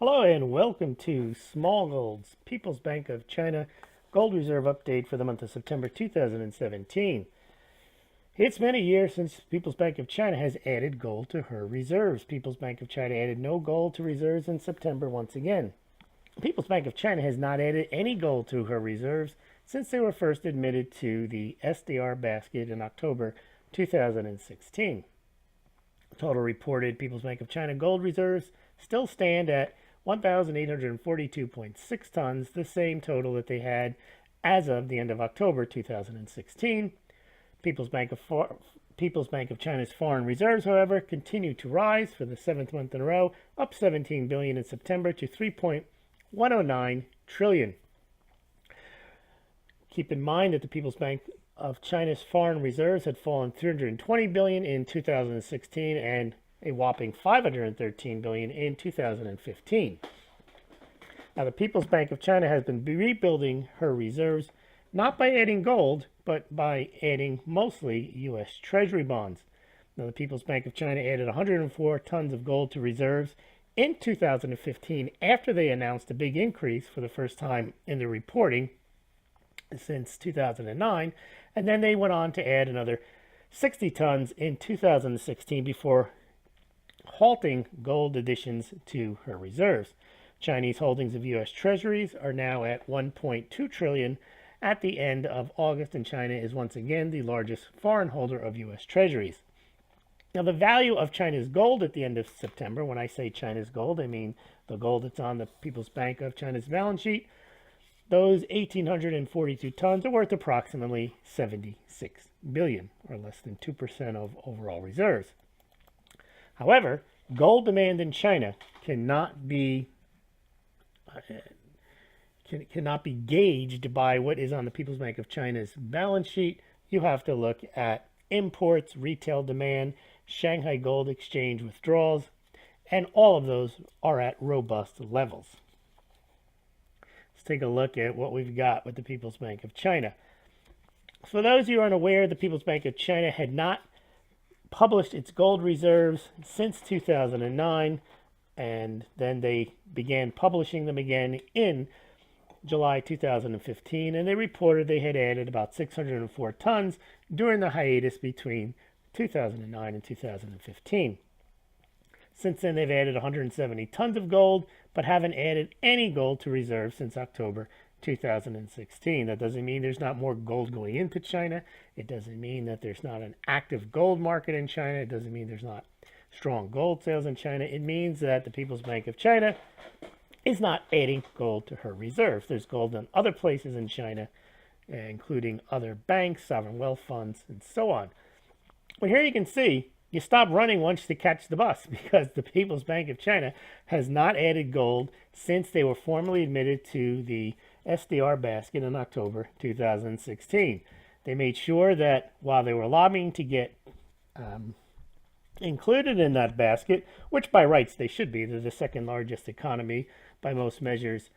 Hello and welcome to Smaulgld's People's Bank of China Gold Reserve Update for the month of September 2017. It's been a year since People's Bank of China has added gold to her reserves. People's Bank of China added no gold to reserves in September once again. People's Bank of China has not added any gold to her reserves since they were first admitted to the SDR basket in October 2016. Total reported People's Bank of China gold reserves still stand at 1,842.6 tons, the same total that they had as of the end of October 2016. People's Bank of China's foreign reserves, however, continue to rise for the seventh month in a row, up 17 billion in September to 3.109 trillion. Keep in mind that the People's Bank of China's foreign reserves had fallen 320 billion in 2016 and a whopping 513 billion in 2015. Now, the People's Bank of China has been rebuilding her reserves not by adding gold, but by adding mostly U.S. Treasury bonds. Now, the People's Bank of China added 104 tons of gold to reserves in 2015 after they announced a big increase for the first time in the reporting since 2009, and then they went on to add another 60 tons in 2016 before halting gold additions to her reserves. Chinese holdings of U.S. Treasuries are now at 1.2 trillion at the end of August, and China is once again the largest foreign holder of U.S. Treasuries. Now, the value of China's gold at the end of September, when I say China's gold, I mean the gold that's on the People's Bank of China's balance sheet, those 1,842 tons are worth approximately 76 billion, or less than 2% of overall reserves. However, gold demand in China cannot be gauged by what is on the People's Bank of China's balance sheet. You have to look at imports, retail demand, Shanghai Gold Exchange withdrawals, and all of those are at robust levels. Let's take a look at what we've got with the People's Bank of China. For those of you who are unaware, the People's Bank of China had not published its gold reserves since 2009, and then they began publishing them again in July 2015, and they reported they had added about 604 tons during the hiatus between 2009 and 2015. Since then, they've added 170 tons of gold, but haven't added any gold to reserves since October 2016. That doesn't mean there's not more gold going into China. It doesn't mean that there's not an active gold market in China. It doesn't mean there's not strong gold sales in China. It means that the People's Bank of China is not adding gold to her reserves. There's gold in other places in China, including other banks, sovereign wealth funds, and so on. Well, here you can see you stop running once you catch the bus, because the People's Bank of China has not added gold since they were formally admitted to the SDR basket in October 2016. They made sure that while they were lobbying to get included in that basket, which by rights they should be, they're the second largest economy by most measures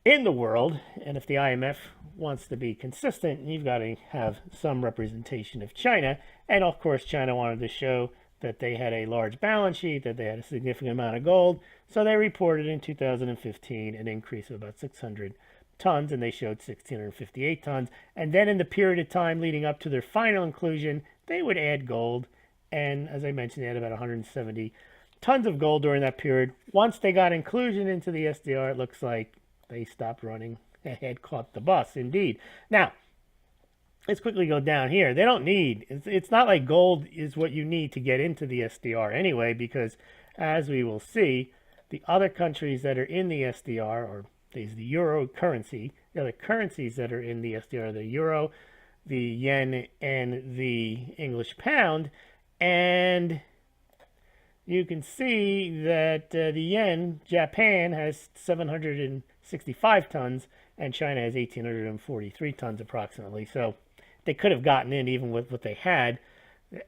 in the world, and if the IMF wants to be consistent, you've got to have some representation of China. And of course, China wanted to show that they had a large balance sheet, that they had a significant amount of gold, so they reported in 2015 an increase of about 600 tons, and they showed 1,658 tons. And then in the period of time leading up to their final inclusion, they would add gold, and as I mentioned, they had about 170 tons of gold during that period. Once they got inclusion into the SDR, it looks like they stopped running and had caught the bus, indeed. Now, let's quickly go down here. They don't need, it's not like gold is what you need to get into the SDR anyway, because as we will see, the other countries that are in the SDR, or there's the euro currency, the other currencies that are in the SDR, the euro, the yen, and the English pound, and you can see that the yen, Japan has 765 tons, and China has 1,843 tons approximately. So they could have gotten in even with what they had.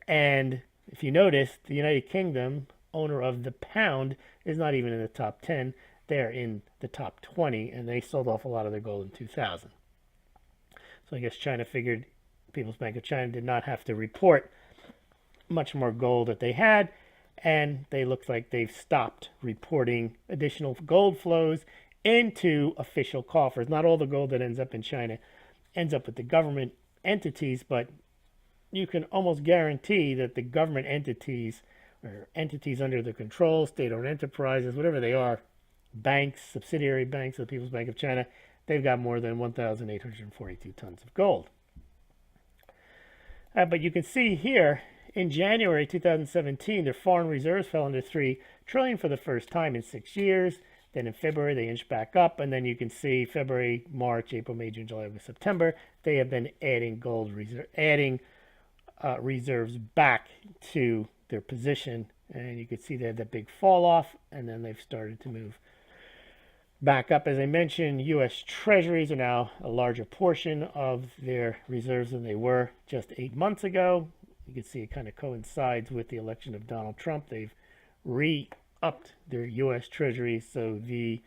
And if you notice, the United Kingdom, owner of the pound, is not even in the top 10. They're in the top 20, and they sold off a lot of their gold in 2000. So I guess China figured, People's Bank of China did not have to report much more gold that they had. and they look like they've stopped reporting additional gold flows into official coffers. Not all the gold that ends up in China ends up with the government entities, but you can almost guarantee that the government entities or entities under the control, state-owned enterprises, whatever they are, banks, subsidiary banks of the People's Bank of China, they've got more than 1,842 tons of gold. But you can see here, in January 2017, their foreign reserves fell under 3 trillion for the first time in 6 years. Then in February, they inched back up. And then you can see February, March, April, May, June, July, August, September, they have been adding reserves back to their position. And you can see they had that big fall off, and then they've started to move back up. As I mentioned, U.S. Treasuries are now a larger portion of their reserves than they were just 8 months ago. You can see it kind of coincides with the election of Donald Trump. They've re-upped their U.S. Treasuries. So the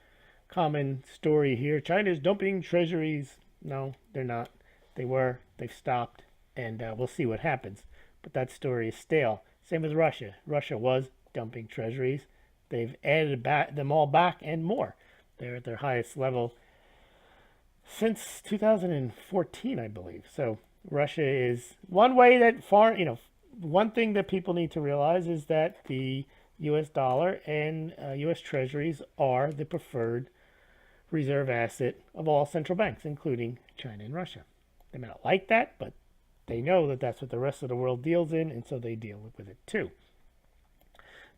common story here, China's dumping treasuries. No, they're not. They were. They've stopped. And we'll see what happens. But that story is stale. Same with Russia. Russia was dumping treasuries. They've added them all back and more. They're at their highest level since 2014, I believe. So Russia is one way that one thing that people need to realize is that the U.S. dollar and U.S. treasuries are the preferred reserve asset of all central banks, including China and Russia. They may not like that, but they know that that's what the rest of the world deals in, and so they deal with it too.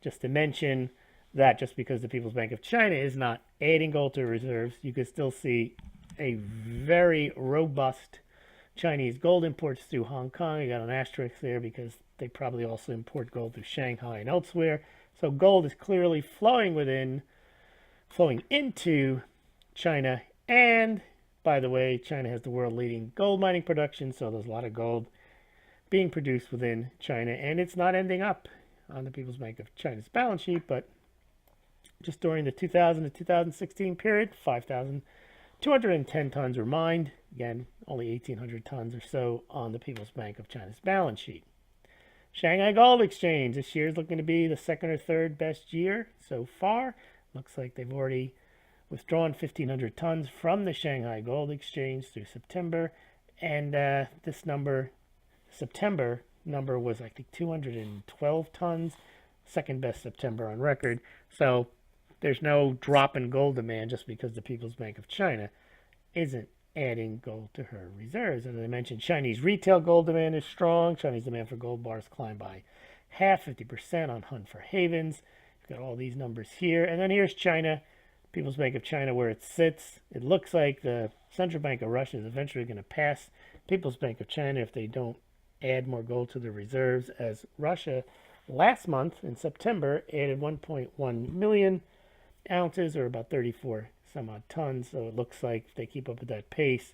Just to mention that just because the People's Bank of China is not adding gold to reserves, you can still see a very robust Chinese gold imports through Hong Kong. You got an asterisk there because they probably also import gold through Shanghai and elsewhere. So gold is clearly flowing into China. And by the way, China has the world leading gold mining production, so there's a lot of gold being produced within China, and it's not ending up on the People's Bank of China's balance sheet, but just during the 2000 to 2016 period, 5,210 tons were mined. Again, only 1,800 tons or so on the People's Bank of China's balance sheet. Shanghai Gold Exchange, this year is looking to be the second or third best year so far. Looks like they've already withdrawn 1,500 tons from the Shanghai Gold Exchange through September. And this number, September number was, I think, 212 tons. Second best September on record. So there's no drop in gold demand just because the People's Bank of China isn't adding gold to her reserves. And as I mentioned, Chinese retail gold demand is strong. Chinese demand for gold bars climbed by half, 50% on hunt for havens. You've got all these numbers here. And then here's China, People's Bank of China, where it sits. It looks like the Central Bank of Russia is eventually going to pass People's Bank of China if they don't add more gold to their reserves, as Russia last month in September added 1.1 million ounces, or about 34 some odd tons. So it looks like if they keep up with that pace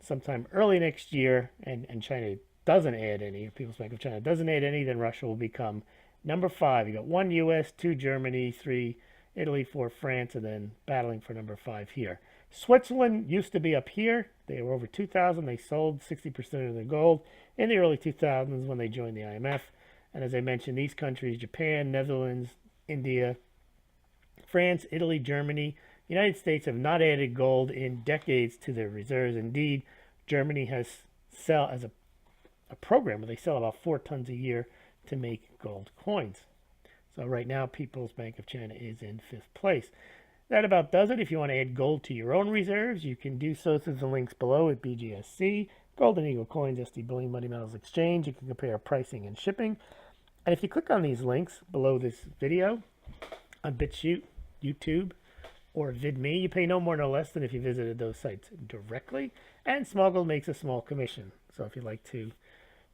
sometime early next year, and China doesn't add any, or People's Bank of China doesn't add any, then Russia will become number 5. You got 1 U.S., 2 Germany, 3 Italy, 4 France, and then battling for number 5 here. Switzerland used to be up here. They were over 2,000. They sold 60% of their gold in the early 2000s when they joined the IMF. And as I mentioned, these countries, Japan, Netherlands, India, France, Italy, Germany, United States, have not added gold in decades to their reserves. Indeed, Germany has sell as a program where they sell about 4 tons a year to make gold coins. So right now, People's Bank of China is in 5th place. That about does it. If you want to add gold to your own reserves, you can do so through the links below at BGSC, Golden Eagle Coins, SD Bullion, Money Metals Exchange. You can compare pricing and shipping. And if you click on these links below this video on BitChute, YouTube, or VidMe, you pay no more no less than if you visited those sites directly. And Smaulgld makes a small commission. So if you'd like to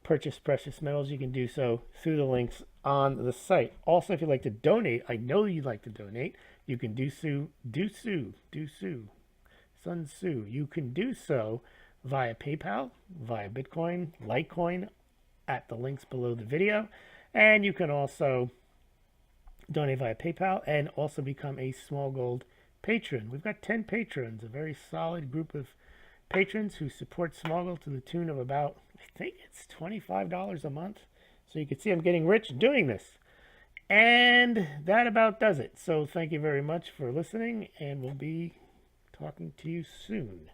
purchase precious metals, you can do so through the links on the site. Also, if you'd like to donate, I know you'd like to donate, you can do so, Sun Tzu. You can do so via PayPal, via Bitcoin, Litecoin, at the links below the video. And you can also donate via PayPal and also become a Smaulgld patron. We've got 10 patrons, a very solid group of patrons who support Smaulgld to the tune of about, I think it's $25 a month. So you can see I'm getting rich doing this. And that about does it. So thank you very much for listening, and we'll be talking to you soon.